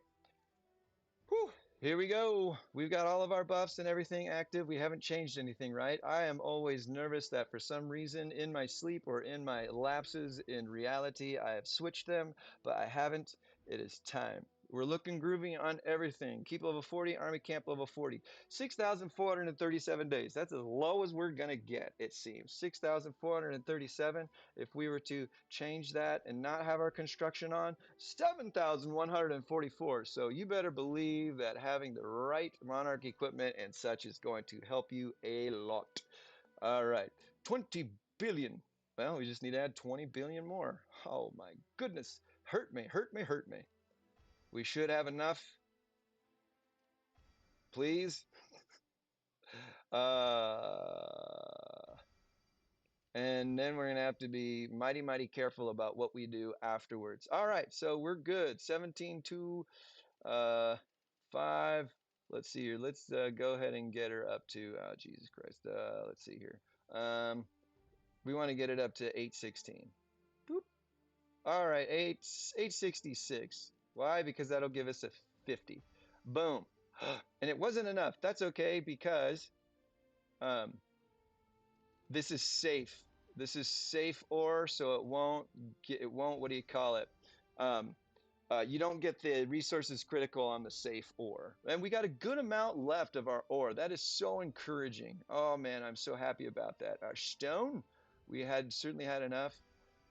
whew, here we go. We've got all of our buffs and everything active. We haven't changed anything, right? I am always nervous that for some reason in my sleep or in my lapses in reality, I have switched them, but I haven't. It is time. We're looking groovy on everything. Keep level 40, Army Camp level 40. 6,437 days. That's as low as we're going to get, it seems. 6,437. If we were to change that and not have our construction on, 7,144. So you better believe that having the right Monarch equipment and such is going to help you a lot. All right, 20 billion. Well, we just need to add 20 billion more. Oh my goodness. Hurt me, hurt me, hurt me. We should have enough. Please. Uh, and then we're going to have to be mighty, mighty careful about what we do afterwards. All right, so we're good. 17.2, 5. Let's see here. Let's go ahead and get her up to, oh, Jesus Christ. Let's see here. We want to get it up to 816. Boop. All right, 866. Why? Because that'll give us a 50. Boom. And it wasn't enough. That's okay, because um, This is safe. This is safe ore, so it won't, what do you call it? Um, you don't get the resources critical on the safe ore. And we got a good amount left of our ore. That is so encouraging. Oh man, I'm so happy about that. Our stone, we had certainly had enough.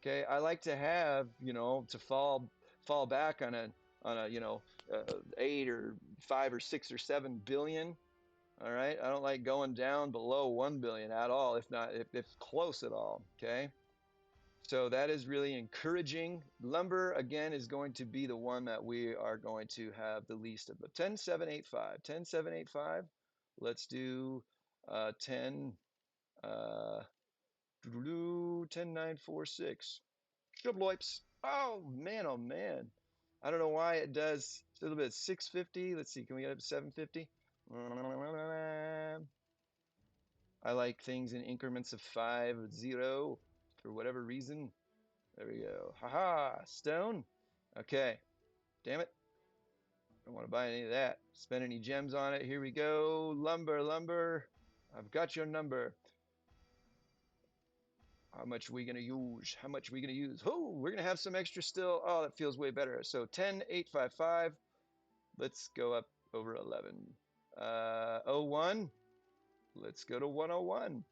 Okay, I like to have, to fall back on a, 8 or 5 or 6 or 7 billion. All right, I don't like going down below 1 billion at all, if not if close at all. Okay. So that is really encouraging. Lumber, again, is going to be the one that we are going to have the least of. But 10,785, 10,785. Let's do 10, 10,946. Shubloips. Oh, man, oh, man. I don't know why it does a little bit 650. Let's see, can we get up to 750? I like things in increments of 5, 0 for whatever reason. There we go. Haha, stone. Okay. Damn it. Don't want to buy any of that. Spend any gems on it. Here we go. Lumber, lumber. I've got your number. How much are we going to use? How much are we going to use? Oh, we're going to have some extra still. Oh, that feels way better. So 10,855. Let's go up over 11. 01. Let's go to 101.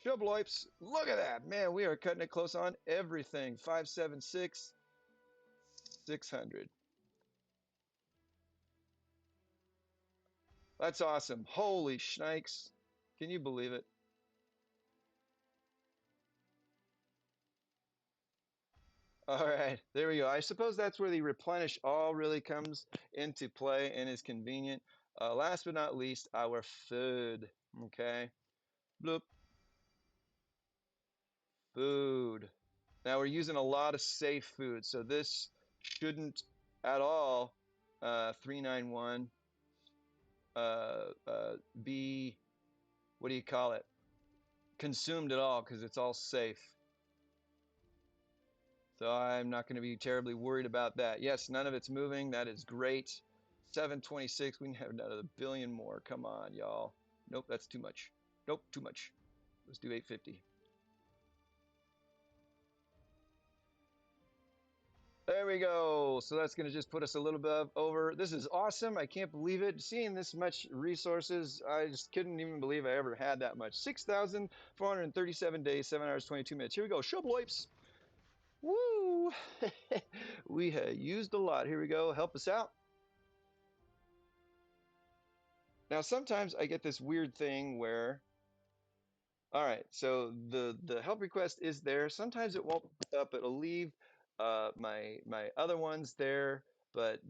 Shubloips. Look at that. Man, we are cutting it close on everything. 576. 600. That's awesome. Holy shnikes. Can you believe it? All right, there we go. I suppose that's where the replenish all really comes into play and is convenient. Last but not least, our food. Okay. Bloop. Food. Now we're using a lot of safe food, so this shouldn't at all 391 be, what do you call it? Consumed at all because it's all safe. So I'm not going to be terribly worried about that. Yes, none of it's moving. That is great. 726. We can have another billion more. Come on, y'all. Nope, that's too much. Nope, too much. Let's do 850. There we go. So that's going to just put us a little bit over. This is awesome. I can't believe it. Seeing this much resources, I just couldn't even believe I ever had that much. 6,437 days, 7 hours, 22 minutes. Here we go. Shubloips. Woo! We have used a lot. Here we go. Help us out. Now, sometimes I get this weird thing where, all right, so the help request is there. Sometimes it won't pop up. It'll leave my other ones there, but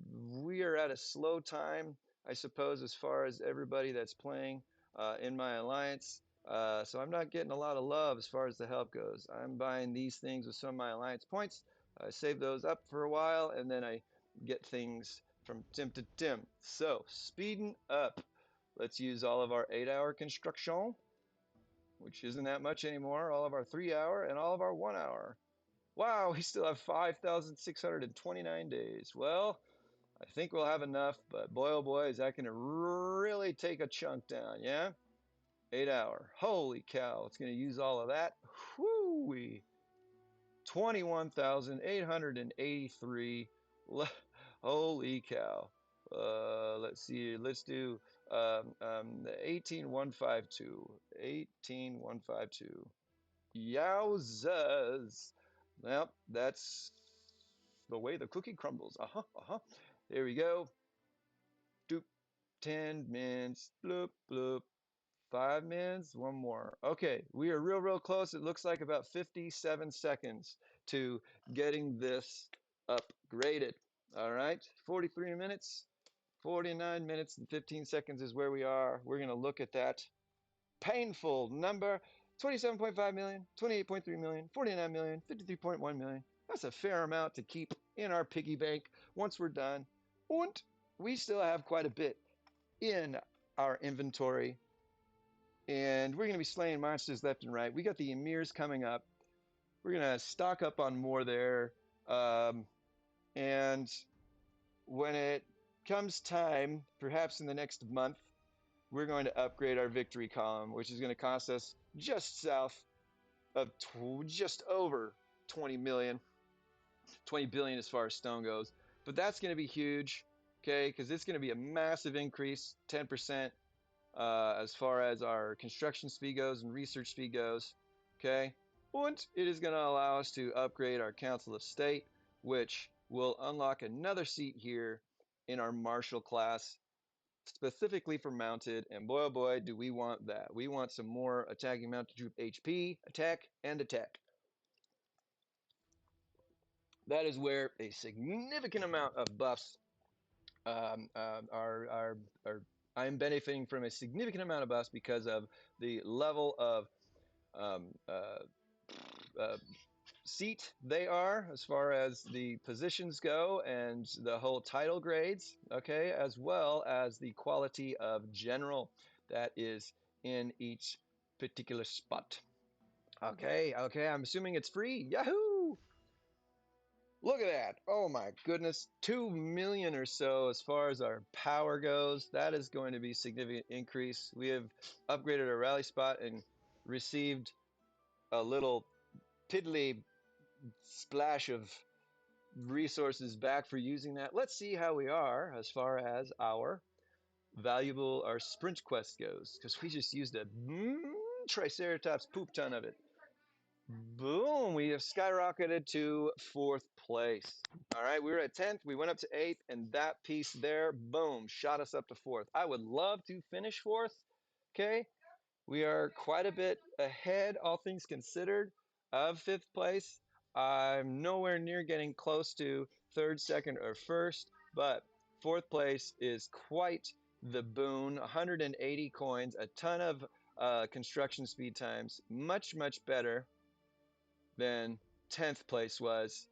we are at a slow time, I suppose, as far as everybody that's playing in my alliance. So I'm not getting a lot of love as far as the help goes. I'm buying these things with some of my alliance points. I save those up for a while, and then I get things from Tim to Tim. So speeding up. Let's use all of our 8-hour construction, which isn't that much anymore, all of our 3-hour, and all of our 1-hour. Wow, we still have 5,629 days. Well, I think we'll have enough, but boy, oh boy, is that going to really take a chunk down, yeah? 8-hour. Holy cow, it's going to use all of that. Whoo-wee. 21,883. Holy cow. Let's see. Let's do 18,152. 18,152. Yowzas. Well, that's the way the cookie crumbles. Uh-huh, uh-huh. There we go. Doop. 10 minutes. Bloop, bloop. 5 minutes, one more. Okay, we are real, real close. It looks like about 57 seconds to getting this upgraded. All right, 43 minutes, 49 minutes and 15 seconds is where we are. We're going to look at that painful number. 27.5 million, 28.3 million, 49 million, 53.1 million. That's a fair amount to keep in our piggy bank once we're done. And we still have quite a bit in our inventory, and we're going to be slaying monsters left and right. We got the Emirs coming up. We're going to stock up on more there. And when it comes time, perhaps in the next month, we're going to upgrade our victory column, which is going to cost us just south of just over 20 million, 20 billion as far as stone goes. But that's going to be huge, okay, because it's going to be a massive increase, 10%, as far as our construction speed goes and research speed goes, okay? And it is going to allow us to upgrade our Council of State, which will unlock another seat here in our Marshal class, specifically for mounted, and boy, oh boy, do we want that. We want some more attacking mounted troop HP, attack, and attack. That is where a significant amount of buffs are I'm benefiting from a significant amount of buffs because of the level of um, uh, uh, seat they are as far as the positions go and the whole title grades, okay, as well as the quality of general that is in each particular spot. Okay, I'm assuming it's free. Yahoo! Look at that. Oh my goodness. 2 million or so as far as our power goes. That is going to be a significant increase. We have upgraded our rally spot and received a little piddly splash of resources back for using that. Let's see how we are as far as our sprint quest goes, because we just used a triceratops poop ton of it. Boom, we have skyrocketed to 4th place. All right, we were at 10th, we went up to 8th, and that piece there, boom, shot us up to 4th. I would love to finish 4th, okay? We are quite a bit ahead, all things considered, of 5th place. I'm nowhere near getting close to 3rd, 2nd, or 1st, but 4th place is quite the boon. 180 coins, a ton of construction speed times, much, much better than 10th place was.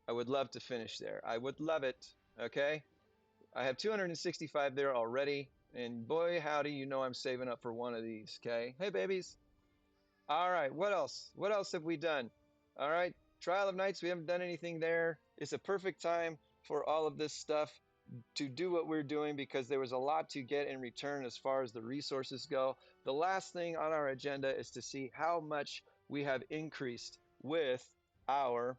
I would love to finish there. I would love it, okay? I have 265 there already, and boy, howdy, you know I'm saving up for one of these, okay? Hey, babies. All right, what else? What else have we done? All right, Trial of Nights, we haven't done anything there. It's a perfect time for all of this stuff to do what we're doing because there was a lot to get in return as far as the resources go. The last thing on our agenda is to see how much we have increased with our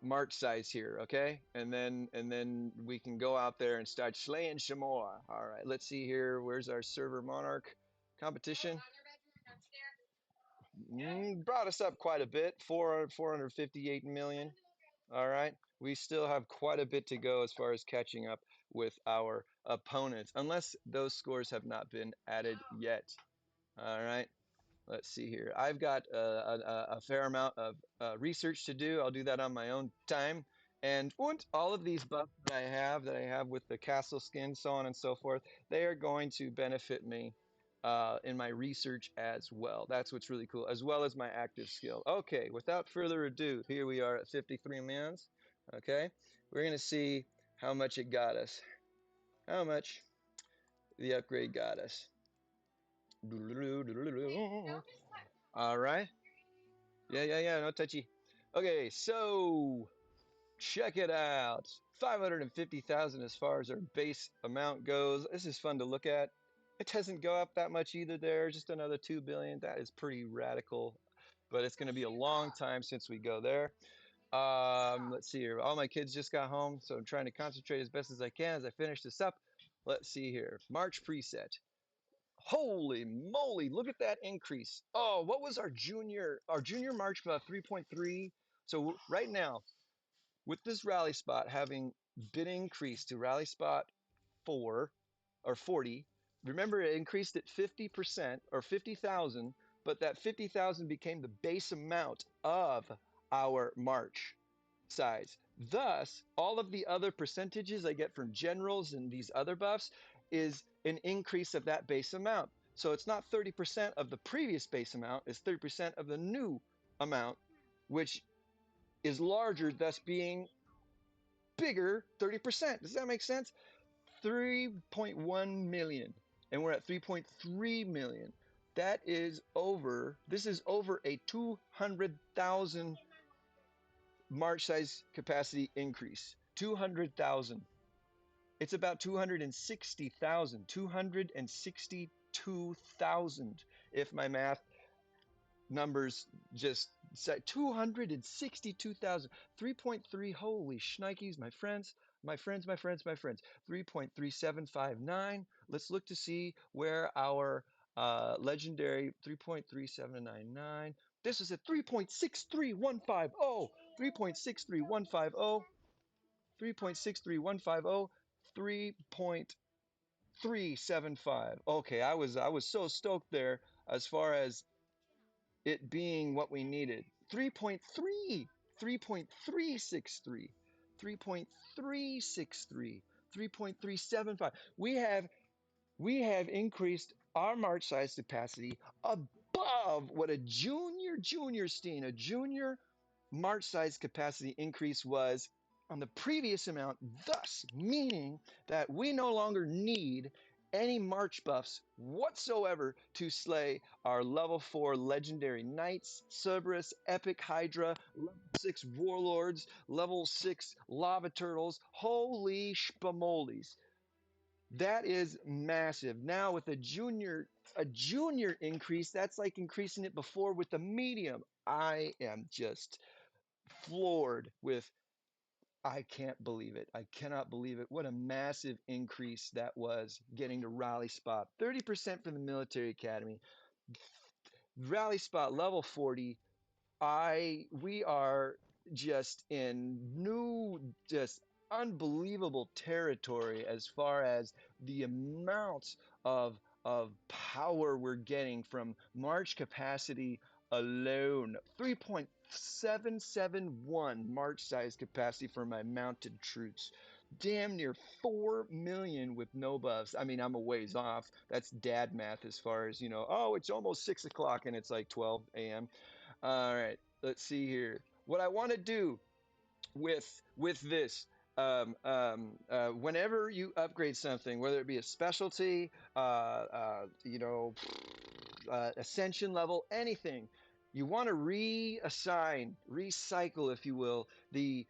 march size here, okay? And then we can go out there and start slaying some more. All right, let's see here. Where's our Server Monarch competition? Brought us up quite a bit, 458 million. All right, we still have quite a bit to go as far as catching up with our opponents, unless those scores have not been added yet. All right, let's see here. I've got a fair amount of research to do. I'll do that on my own time. And all of these buffs that I have with the castle skin, so on and so forth, they are going to benefit me in my research as well. That's what's really cool, as well as my active skill. Okay, without further ado, here we are at 53 mans. Okay, we're going to see how much it got us. How much the upgrade got us. All right. Yeah, no touchy. Okay, so check it out. 550,000 as far as our base amount goes. This is fun to look at. It doesn't go up that much either there, just another 2 billion. That is pretty radical, but it's going to be a long time since we go there. Let's see here. All my kids just got home, so I'm trying to concentrate as best as I can as I finish this up. Let's see here. March preset. Holy moly, look at that increase. Oh, what was our junior March about 3.3? So right now, with this rally spot having been increased to rally spot 4 or 40, remember it increased at 50% or 50,000, but that 50,000 became the base amount of our March size. Thus, all of the other percentages I get from generals and these other buffs is an increase of that base amount. So it's not 30% of the previous base amount, it's 30% of the new amount, which is larger, thus being bigger 30%. Does that make sense? 3.1 million, and we're at 3.3 million. This is over a 200,000 March size capacity increase. 200,000. It's about 260,000, 262,000, if my math numbers just say 262,000, 3.3. Holy shnikes, my friends, my friends, my friends, my friends. 3.3759. Let's look to see where our legendary 3.3799. This is at 3.63150. 3.63150. 3.63150. 3.375. Okay, I was so stoked there as far as it being what we needed. 3.3, 3.363, 3.363, 3.375. We have increased our march size capacity above what a junior march size capacity increase was on the previous amount, thus meaning that we no longer need any march buffs whatsoever to slay our level 4 legendary knights, Cerberus, epic hydra, level 6 warlords, level 6 lava turtles. Holy spamolies. That is massive. Now with a junior increase, that's like increasing it before with the medium. I am just floored with, I can't believe it. I cannot believe it. What a massive increase that was, getting to rally spot. 30% for the military academy. Rally spot level 40. We are just in new, just unbelievable territory as far as the amount of power we're getting from March capacity alone. 3.771 March size capacity for my mounted troops. Damn near 4 million with no buffs. I mean, I'm a ways off. That's dad math as far as, oh, it's almost 6 o'clock and it's like 12 a.m. All right, let's see here. What I want to do with this, whenever you upgrade something, whether it be a specialty, ascension level, anything, you want to reassign, recycle, if you will, the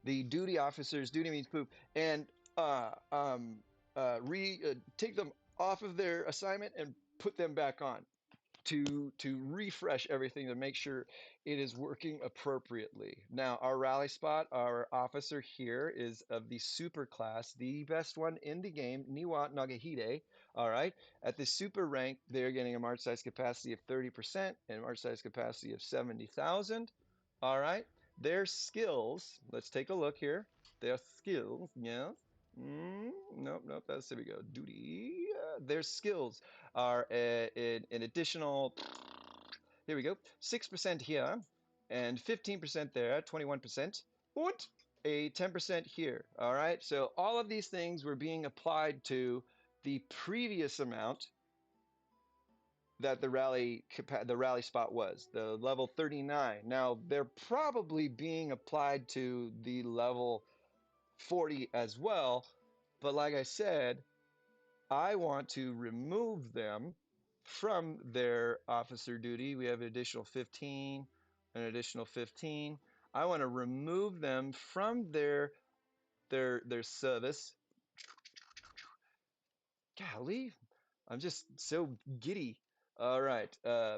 duty officers. Duty means poop, and take them off of their assignment and put them back on to refresh everything to make sure it is working appropriately. Now, our rally spot, our officer here is of the super class, the best one in the game, Niwa Nagahide. All right. At the super rank, they're getting a march size capacity of 30% and march size capacity of 70,000. All right. Their skills, let's take a look here. Their skills, yes. Nope. There we go. Duty. Their skills are an additional, here we go, 6% here and 15% there, 21%, and a 10% here. All right, so all of these things were being applied to the previous amount that the rally spot was, the level 39. Now they're probably being applied to the level 40 as well, but like I said, I want to remove them from their officer duty. We have an additional 15, an additional 15. I want to remove them from their service. Golly, I'm just so giddy. All right, I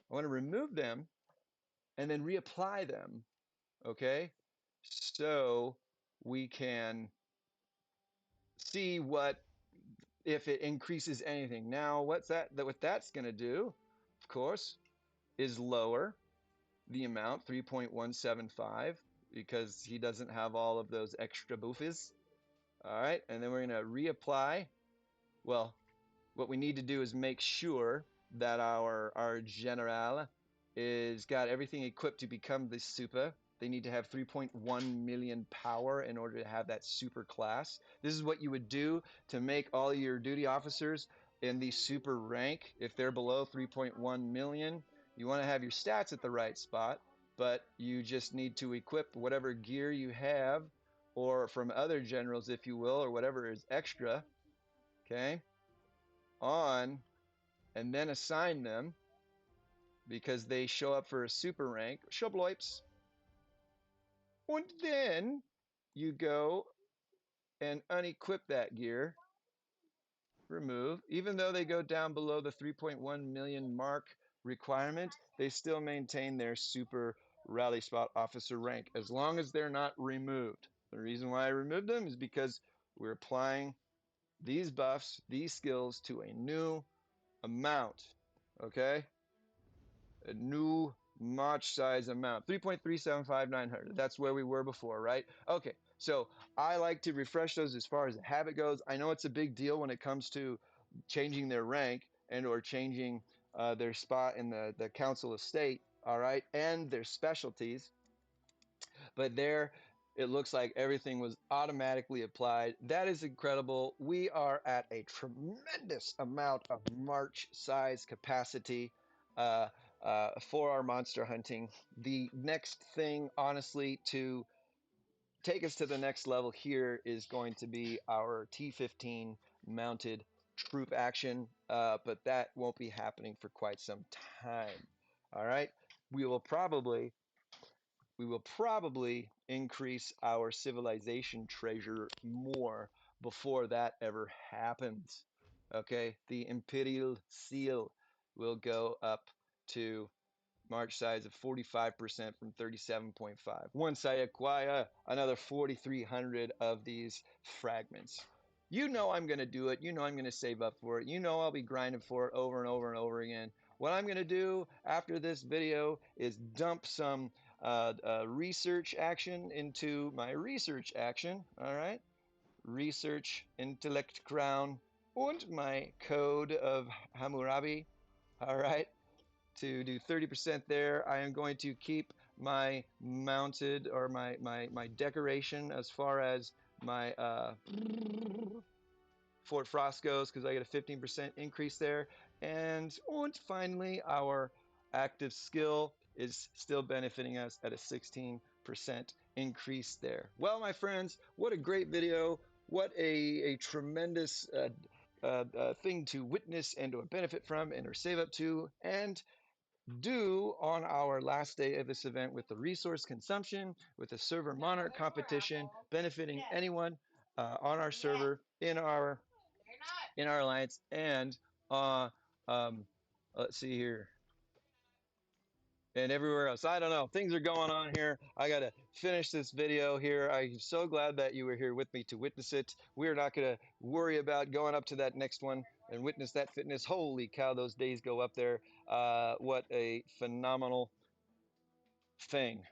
want to remove them and then reapply them. Okay, so we can see if it increases anything. Now, what that's going to do, of course, is lower the amount, 3.175, because he doesn't have all of those extra boofies. All right, and then we're going to reapply. Well, what we need to do is make sure that our general is got everything equipped to become the super. They need to have 3.1 million power in order to have that super class. This is what you would do to make all your duty officers in the super rank. If they're below 3.1 million, you want to have your stats at the right spot, but you just need to equip whatever gear you have, or from other generals, if you will, or whatever is extra, okay, on, and then assign them because they show up for a super rank. Schobloips. And then you go and unequip that gear. Remove. Even though they go down below the 3.1 million mark requirement, they still maintain their super rally spot officer rank as long as they're not removed. The reason why I removed them is because we're applying these buffs, these skills to a new amount. Okay? A new March size amount, 3.375900. That's where we were before, right? Okay, so I like to refresh those as far as the habit goes. I know it's a big deal when it comes to changing their rank and or changing their spot in the Council of State, all right, and their specialties. But there, it looks like everything was automatically applied. That is incredible. We are at a tremendous amount of March size capacity for our monster hunting. The next thing, honestly, to take us to the next level here is going to be our T15 mounted troop action, but that won't be happening for quite some time. All right, we will probably increase our civilization treasure more before that ever happens. Okay, the Imperial Seal will go up to March size of 45% from 37.5. Once I acquire another 4,300 of these fragments. You know I'm going to do it. You know I'm going to save up for it. You know I'll be grinding for it over and over and over again. What I'm going to do after this video is dump some research action into my research action. All right. Research, intellect crown, and my code of Hammurabi. All right, to do 30% there. I am going to keep my mounted or my decoration as far as my Fort Frost goes because I get a 15% increase there. And finally, our active skill is still benefiting us at a 16% increase there. Well, my friends, what a great video. What a tremendous thing to witness and to benefit from and or save up to. And do on our last day of this event with the resource consumption, with the Server Monarch competition, benefiting anyone on our server, in our alliance, and uh, um, let's see here, and everywhere else. I don't know. Things are going on here. I got to finish this video here. I'm so glad that you were here with me to witness it. We're not going to worry about going up to that next one and witness that fitness. Holy cow, those days go up there. What a phenomenal thing.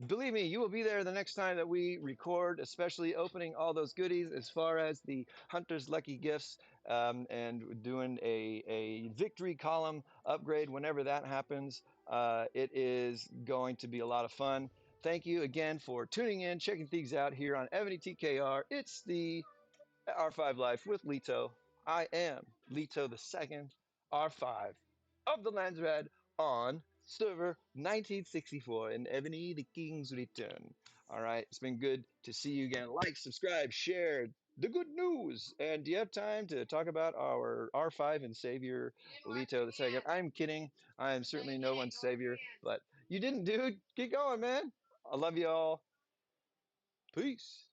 Believe me, you will be there the next time that we record, especially opening all those goodies as far as the Hunter's Lucky Gifts and doing a victory column upgrade whenever that happens. It is going to be a lot of fun. Thank you again for tuning in, checking things out here on Ebony TKR. It's the R5 Life with Leto. I am Leto the Second, R5 of the Lands Red on server 1964 in Ebony the King's Return. All right, it's been good to see you again. Like, subscribe, share the good news. And do you have time to talk about our R5 and Savior, Leto the Second? I'm kidding. I am certainly no one's Savior, but you didn't, dude. Keep going, man. I love you all. Peace.